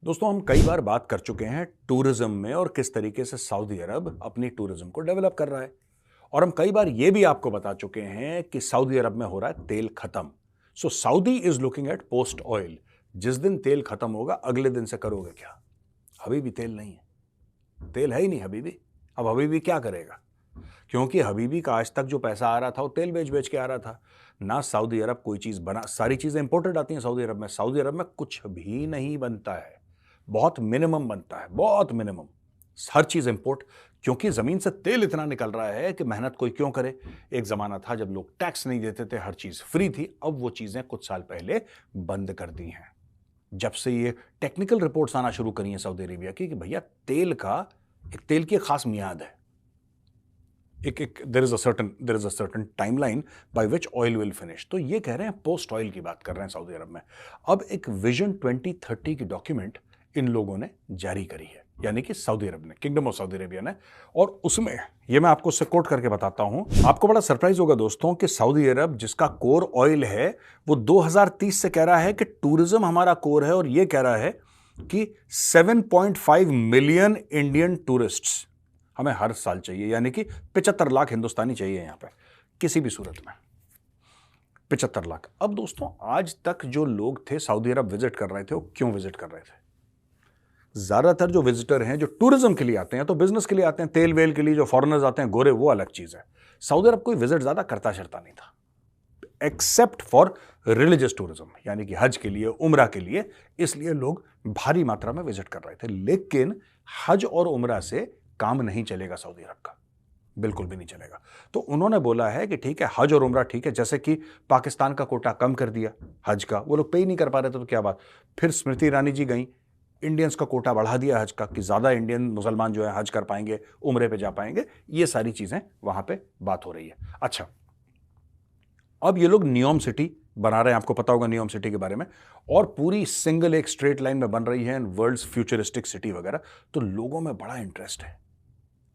दोस्तों हम कई बार बात कर चुके हैं टूरिज्म में और किस तरीके से सऊदी अरब अपनी टूरिज्म को डेवलप कर रहा है। और हम कई बार यह भी आपको बता चुके हैं कि सऊदी अरब में हो रहा है तेल खत्म। So Saudi is looking at post oil. जिस दिन तेल खत्म होगा अगले दिन से करोगे क्या? हबीबी तेल नहीं है, तेल है ही नहीं हबीबी। अब हबीबी क्या करेगा? क्योंकि हबीबी का आज तक जो पैसा आ रहा था वो तेल बेच बेच के आ रहा था ना। सऊदी अरब कोई चीज बना, सारी चीजें इंपोर्टेड आती हैं सऊदी अरब में। सऊदी अरब में कुछ भी नहीं बनता है, बहुत मिनिमम बनता है, बहुत मिनिमम। हर चीज इंपोर्ट, क्योंकि जमीन से तेल इतना निकल रहा है कि मेहनत कोई क्यों करे। एक जमाना था जब लोग टैक्स नहीं देते थे, हर चीज फ्री थी। अब वो चीजें कुछ साल पहले बंद कर दी हैं, जब से ये टेक्निकल रिपोर्ट्स आना शुरू करी हैं सऊदी अरेबिया की कि भैया तेल की एक खास मियाद है। एक there is a certain timeline by which oil will finish. तो ये कह रहे हैं पोस्ट ऑयल की बात कर रहे हैं सऊदी अरब में। अब एक विजन 2030 की डॉक्यूमेंट इन लोगों ने जारी करी है, यानी कि सऊदी अरब ने, किंगडम ऑफ सऊदी अरेबिया ने। और उसमें ये मैं आपको उससे कोट करके बताता हूं। आपको बड़ा सरप्राइज होगा दोस्तों कि सऊदी अरब जिसका कोर ऑयल है वो 2030 से कह रहा है कि टूरिज्म हमारा कोर है। और ये कह रहा है कि 7.5 मिलियन इंडियन टूरिस्ट्स हमें हर साल चाहिए, यानी कि 75 लाख हिंदुस्तानी चाहिए यहां पे किसी भी सूरत में। 75 लाख। अब दोस्तों आज तक जो लोग थे सऊदी अरब विजिट कर रहे थे, वो क्यों विजिट कर रहे थे? ज्यादातर जो विजिटर हैं जो टूरिज्म के लिए आते हैं, तो बिजनेस के लिए आते हैं, तेल वेल के लिए जो फॉरेनर्स आते हैं गोरे, वो अलग चीज है। सऊदी अरब कोई विजिट ज्यादा करता शरता नहीं था, एक्सेप्ट फॉर रिलीजियस टूरिज्म, यानी कि हज के लिए, उम्रा के लिए। इसलिए लोग भारी मात्रा में विजिट कर रहे थे। लेकिन हज और उम्रा से काम नहीं चलेगा सऊदी अरब का, बिल्कुल भी नहीं चलेगा। तो उन्होंने बोला है कि ठीक है, हज और उम्रा ठीक है। जैसे कि पाकिस्तान का कोटा कम कर दिया हज का, वो लोग पे ही नहीं कर पा रहे थे, तो क्या बात। फिर स्मृति ईरानी जी गई, इंडियंस का कोटा बढ़ा दिया हज का, कि ज्यादा इंडियन मुसलमान जो है हज कर पाएंगे, उम्रे पे जा पाएंगे। ये सारी चीजें वहां पे बात हो रही है। अच्छा, अब ये लोग नियोम सिटी बना रहे हैं, आपको पता होगा नियोम सिटी के बारे में। और पूरी सिंगल एक स्ट्रेट लाइन में बन रही है, वर्ल्ड्स फ्यूचरिस्टिक सिटी वगैरह। तो लोगों में बड़ा इंटरेस्ट है।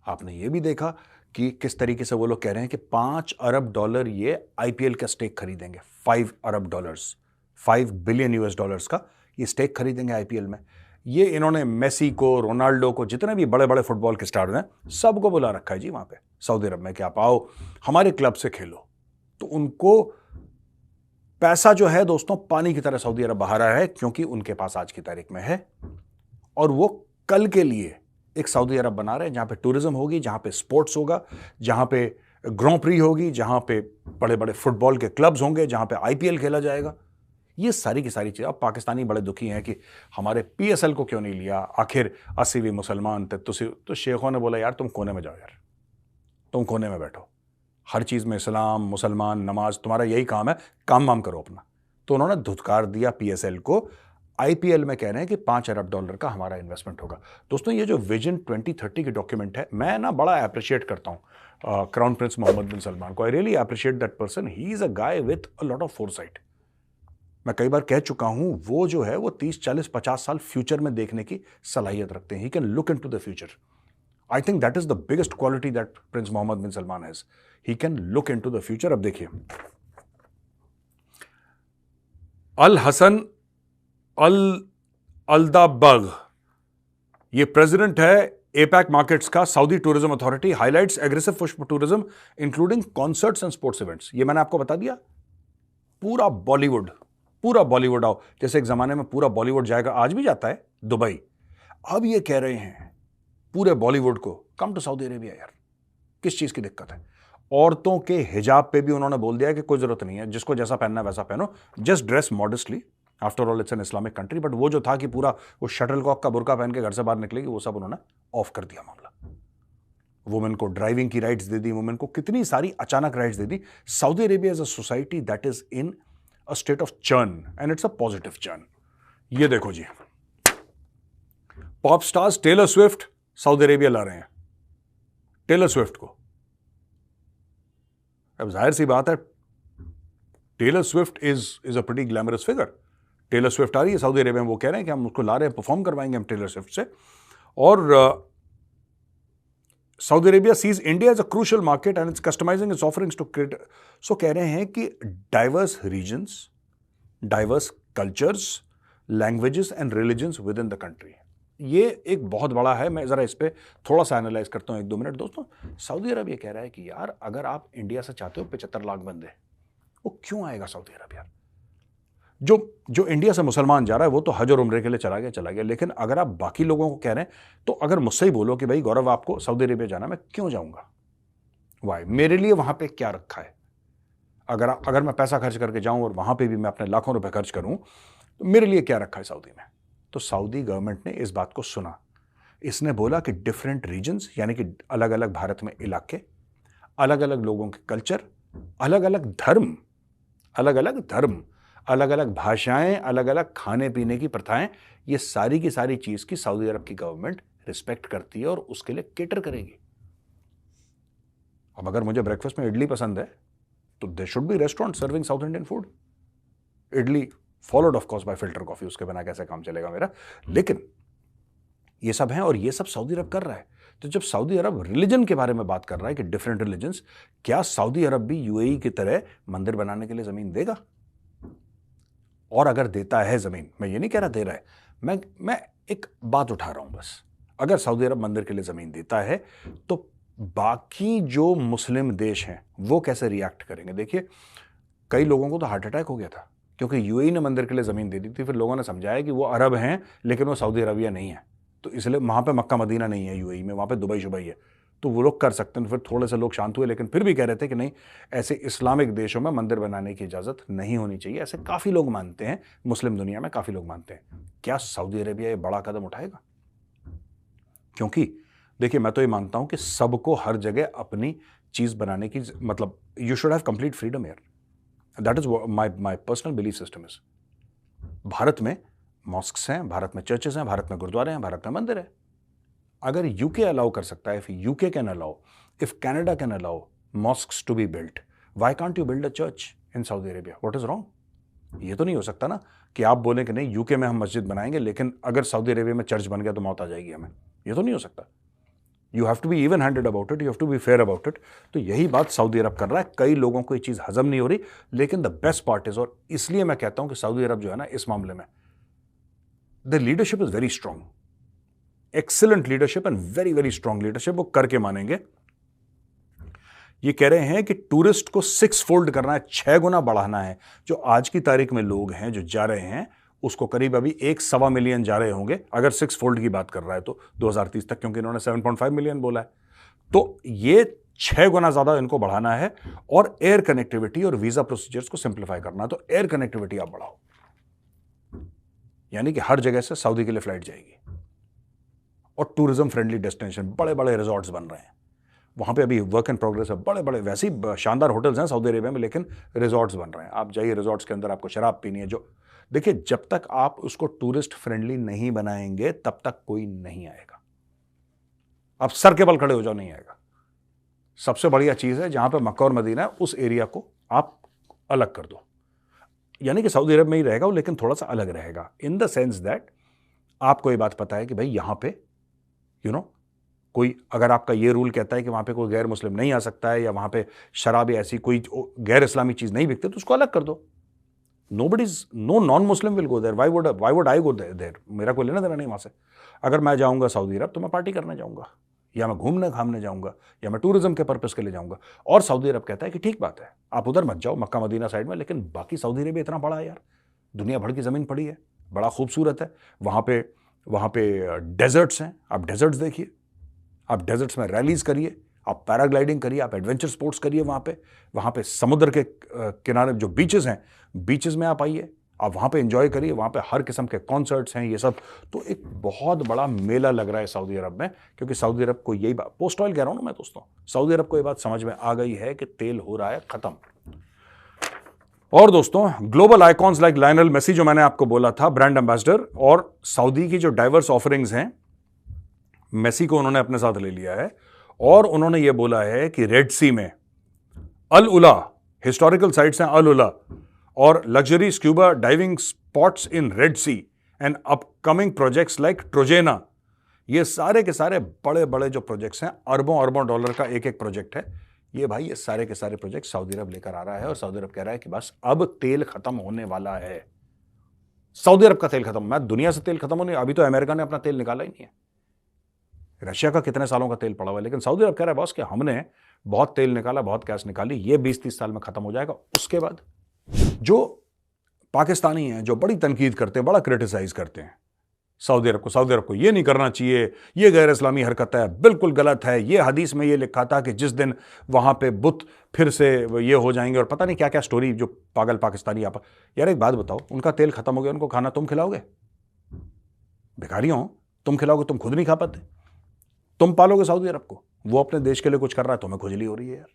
आपने ये भी देखा कि किस तरीके से वो लोग कह रहे हैं कि $5 अरब ये आईपीएल का स्टेक खरीदेंगे। $5 अरब, 5 बिलियन यूएस डॉलर्स का ये स्टेक खरीदेंगे आईपीएल में। ये इन्होंने मेसी को, रोनाल्डो को, जितने भी बड़े बड़े फुटबॉल के स्टार हैं, सबको बुला रखा है जी वहां पे सऊदी अरब में कि आप आओ हमारे क्लब से खेलो। तो उनको पैसा जो है दोस्तों पानी की तरह सऊदी अरब बहा रहा है, क्योंकि उनके पास आज की तारीख में है। और वो कल के लिए एक सऊदी अरब बना रहे हैं जहां पे टूरिज्म होगी, जहां पे स्पोर्ट्स होगा, जहां पे ग्रॉ प्री होगी, जहां पे बड़े बड़े फुटबॉल के क्लब्स होंगे, जहां पे आईपीएल खेला जाएगा। ये सारी की सारी चीजें। अब पाकिस्तानी बड़े दुखी हैं कि हमारे पीएसएल को क्यों नहीं लिया, आखिर 80 मुसलमान थे। तो शेखों ने बोला यार तुम कोने में जाओ, यार तुम कोने में बैठो, हर चीज में इस्लाम, मुसलमान, नमाज, तुम्हारा यही काम है, काम वाम करो अपना। तो उन्होंने धुतकार दिया पीएसएल को। आईपीएल में कह रहे हैं कि $5 अरब का हमारा इन्वेस्टमेंट होगा। दोस्तों ये जो विजन 2030 की डॉक्यूमेंट है, मैं ना बड़ा अप्रिशिएट करता हूं crown Prince Mohammed bin Salman को। I really appreciate that person. He is a guy with a lot of foresight. मैं कई बार कह चुका हूं, वो जो है वो 30, 40, 50 साल फ्यूचर में देखने की सलाहियत रखते हैं। He can look into the future. I think that is the biggest quality that Prince Mohammed bin Salman has. He can look into the future. अब देखिए, अल हसन अल अल्दाबग, ये प्रेसिडेंट है एपैक मार्केट्स का, Saudi tourism authority highlights aggressive push for tourism including concerts and sports events. ये मैंने आपको बता दिया। पूरा बॉलीवुड आओ, जैसे एक जमाने में पूरा बॉलीवुड जाएगा, आज भी जाता है दुबई। अब ये कह रहे हैं पूरे बॉलीवुड को कम टू सऊदी अरेबिया। यार किस चीज की दिक्कत है? औरतों के हिजाब पे भी उन्होंने बोल दिया कि कोई जरूरत नहीं है, जिसको जैसा पहनना है वैसा पहनो, just dress modestly. After all it's an Islamic country. But वो जो था कि पूरा वो शटलकॉक का बुर्का पहन के घर से बाहर निकलेगी, वो सब उन्होंने ऑफ कर दिया मामला। वुमेन को ड्राइविंग की राइट्स दे दी, वुमेन को कितनी सारी अचानक राइट्स दे दी। Saudi Arabia is a society that is in a state of churn and it's a positive churn. ये देखो जी, pop stars Taylor Swift Saudi Arabia ला रहे हैं टेलर स्विफ्ट को। अब जाहिर सी बात है, Taylor Swift is a pretty glamorous figure. Taylor Swift आ रही है सऊदी अरेबिया में, वो कह रहे हैं कि हम उसको ला रहे हैं, परफॉर्म करवाएंगे हम टेलर स्विफ्ट से। और Saudi Arabia sees India as a crucial market and it's customising its offerings to create. So कह रहे हैं कि diverse regions, diverse cultures, languages and religions within the country. ये एक बहुत बड़ा है। मैं जरा इस पे थोड़ा सा एनालाइज करता हूं 1-2 मिनट। दोस्तों, सऊदी अरब ये कह रहा है कि यार अगर आप इंडिया से चाहते हो 75 लाख बंदे, वो क्यों आएगा सऊदी अरब यार? जो जो इंडिया से मुसलमान जा रहा है वो तो हज और उम्रे के लिए चला गया, लेकिन अगर आप बाकी लोगों को कह रहे हैं, तो अगर मुझसे ही बोलो कि भाई गौरव आपको सऊदी अरेबिया जाना, मैं क्यों जाऊंगा? वाई? मेरे लिए वहां पे क्या रखा है? अगर मैं पैसा खर्च करके जाऊं और वहां पे भी मैं अपने लाखों रुपए खर्च करूं, तो मेरे लिए क्या रखा है सऊदी में? तो सऊदी गवर्नमेंट ने इस बात को सुना। इसने बोला कि डिफरेंट रीजन्स, यानी कि अलग अलग भारत में इलाके, अलग अलग लोगों के कल्चर, अलग अलग धर्म, अलग अलग भाषाएं, अलग अलग खाने पीने की प्रथाएं, ये सारी की सारी चीज की सऊदी अरब की गवर्नमेंट रिस्पेक्ट करती है और उसके लिए केटर करेगी। अब अगर मुझे ब्रेकफास्ट में इडली पसंद है, तो they should be restaurant serving South Indian food. Idli followed of course by filter coffee, उसके बिना कैसे काम चलेगा मेरा? लेकिन ये सब है और ये सब सऊदी अरब कर रहा है। तो जब सऊदी अरब रिलीजन के बारे में बात कर रहा है कि डिफरेंट रिलीजन्स, क्या सऊदी अरब भी यूएई की तरह मंदिर बनाने के लिए जमीन देगा? और अगर देता है जमीन, मैं ये नहीं कह रहा दे रहा है, मैं एक बात उठा रहा हूं बस, अगर सऊदी अरब मंदिर के लिए जमीन देता है, तो बाकी जो मुस्लिम देश हैं वो कैसे रिएक्ट करेंगे? देखिए, कई लोगों को तो हार्ट अटैक हो गया था, क्योंकि यूएई ने मंदिर के लिए जमीन दे दी थी। फिर लोगों ने समझाया कि वो अरब हैं लेकिन वो सऊदी अरबिया नहीं है, तो इसलिए वहां पे मक्का मदीना नहीं है यूएई में, वहां पे दुबई शुबई है, तो वो लोग कर सकते हैं। फिर थोड़े से लोग शांत हुए, लेकिन फिर भी कह रहे थे कि नहीं, ऐसे इस्लामिक देशों में मंदिर बनाने की इजाजत नहीं होनी चाहिए। ऐसे काफी लोग मानते हैं, मुस्लिम दुनिया में काफी लोग मानते हैं। क्या सऊदी अरेबिया ये बड़ा कदम उठाएगा? क्योंकि देखिए, मैं तो ये मानता हूं कि सबको हर जगह अपनी चीज बनाने की, मतलब you should have complete freedom here. That is my personal belief system is. Bharat में मॉस्क्स हैं, भारत में चर्चेस हैं, भारत में गुरुद्वारे हैं, भारत में मंदिर है। अगर यूके अलाउ कर सकता है, if UK can allow, if Canada can allow mosques to be built, why can't you build a church in Saudi Arabia? What is wrong? ये तो नहीं हो सकता ना कि आप बोलें कि नहीं, यूके में हम मस्जिद बनाएंगे, लेकिन अगर सऊदी अरेबिया में चर्च बन गया तो मौत आ जाएगी हमें। ये तो नहीं हो सकता। You have to be even handed about it, you have to be fair about it. तो यही बात सऊदी अरब कर रहा है। कई लोगों को ये चीज हजम नहीं हो रही, लेकिन द बेस्ट पार्ट इज, और इसलिए मैं कहता हूं कि सऊदी अरब जो है ना, इस मामले में the leadership is very strong, excellent leadership and very very strong leadership. वो करके मानेंगे। ये कह रहे हैं कि टूरिस्ट को 6 फोल्ड करना है, 6 गुना बढ़ाना है। जो आज की तारीख में लोग हैं जो जा रहे हैं, उसको करीब अभी 1.25 मिलियन जा रहे होंगे, अगर 6 फोल्ड की बात कर रहा है तो 2030 तक, क्योंकि इन्होंने 7.5 मिलियन बोला है। तो ये 6 गुना ज्यादा इनको बढ़ाना है। और एयर कनेक्टिविटी और वीजा प्रोसीजर्स को सिंप्लीफाई करना है। तो एयर कनेक्टिविटी आप बढ़ाओ, यानी कि हर जगह से सऊदी के लिए फ्लाइट जाएगी। और टूरिज्म फ्रेंडली डेस्टिनेशन, बड़े बड़े रिजॉर्ट्स बन रहे हैं वहां पे, अभी वर्क इन प्रोग्रेस है। बड़े बड़े वैसे ही शानदार होटल्स हैं सऊदी अरेबिया में, लेकिन रिजॉर्ट्स बन रहे हैं। आप जाइए रिजॉर्ट्स के अंदर, आपको शराब पीनी है। जो देखिए, जब तक आप उसको टूरिस्ट फ्रेंडली नहीं बनाएंगे, तब तक कोई नहीं आएगा। आप सर के बल खड़े हो जाओ, नहीं आएगा। सबसे बढ़िया चीज है जहां पे मक्का और मदीना है, उस एरिया को आप अलग कर दो, यानी कि सऊदी अरब में ही रहेगा वो, लेकिन थोड़ा सा अलग रहेगा, इन द सेंस दैट आपको ये बात पता है कि भाई यहां पे कोई, अगर आपका ये रूल कहता है कि वहां पे कोई गैर मुस्लिम नहीं आ सकता है, या वहां पे शराब या ऐसी कोई गैर इस्लामी चीज नहीं बिकती, तो उसको अलग कर दो। No non Muslim will go there. Why would I go there? मेरा कोई लेना देना नहीं वहां से। अगर मैं जाऊंगा सऊदी अरब, तो मैं पार्टी करने जाऊंगा, या मैं घूमने घामने जाऊंगा, या मैं टूरिज्म के पर्पस के लिए जाऊंगा। और सऊदी अरब कहता है कि ठीक बात है, आप उधर मत जाओ, मक्का मदीना साइड में, लेकिन बाकी सऊदी अरब इतना बड़ा है यार, दुनिया भर की जमीन पड़ी है, बड़ा खूबसूरत है। वहां पे डेजर्ट्स हैं, आप डेजर्ट्स देखिए, आप डेजर्ट्स में रैलीज करिए, आप पैराग्लाइडिंग करिए, आप एडवेंचर स्पोर्ट्स करिए। वहां पे समुद्र के किनारे जो बीचेस हैं, बीचेस में आप आइए, आप वहां पे एंजॉय करिए। वहां पे हर किस्म के कॉन्सर्ट्स हैं, ये सब। तो एक बहुत बड़ा मेला लग रहा है सऊदी अरब में, क्योंकि सऊदी अरब को यही बात, पोस्ट ऑयल कह रहा हूं ना मैं दोस्तों, सऊदी अरब को ये बात समझ में आ गई है कि तेल हो रहा है खत्म। और दोस्तों, global icons like Lionel Messi, जो मैंने आपको बोला था, ब्रांड एम्बेसडर, और सऊदी की जो डाइवर्स ऑफरिंग्स हैं, मेसी को उन्होंने अपने साथ ले लिया है। और उन्होंने ये बोला है कि रेड सी में अल उला, हिस्टोरिकल साइट्स हैं अल उला, और luxury scuba diving spots in Red Sea, and upcoming projects like Trojena, ये सारे के सारे बड़े बड़े जो प्रोजेक्ट्स हैं, अरबों अरबों डॉलर का एक एक प्रोजेक्ट है ये भाई, ये सारे के सारे प्रोजेक्ट सऊदी अरब लेकर आ रहा है। और सऊदी अरब कह रहा है कि बस अब तेल खत्म होने वाला है। सऊदी अरब का तेल खत्म, मैं दुनिया से तेल खत्म होने, अभी तो अमेरिका ने अपना तेल निकाला ही नहीं है। रशिया का कितने सालों का तेल पड़ा हुआ है, लेकिन सऊदी अरब कह रहा है बॉस कि हमने बहुत तेल निकाला, बहुत गैस निकाली, ये 20-30 साल में खत्म हो जाएगा। उसके बाद जो पाकिस्तानी हैं, जो बड़ी तनकीद करते हैं, बड़ा क्रिटिसाइज करते हैं सऊदी अरब को ये नहीं करना चाहिए, ये गैर इस्लामी हरकत है, बिल्कुल गलत है, ये हदीस में ये लिखा था कि जिस दिन वहां पे बुत फिर से ये हो जाएंगे, और पता नहीं क्या क्या स्टोरी जो पागल पाकिस्तानी आप। यार एक बात बताओ, उनका तेल खत्म हो गया, उनको खाना तुम खिलाओगे? भिखारियों हो, तुम खिलाओगे? तुम खुद नहीं खा पाते? तुम पालोगे सऊदी अरब को? वो अपने देश के लिए कुछ कर रहा है, तुम्हें खुजली हो रही है यार।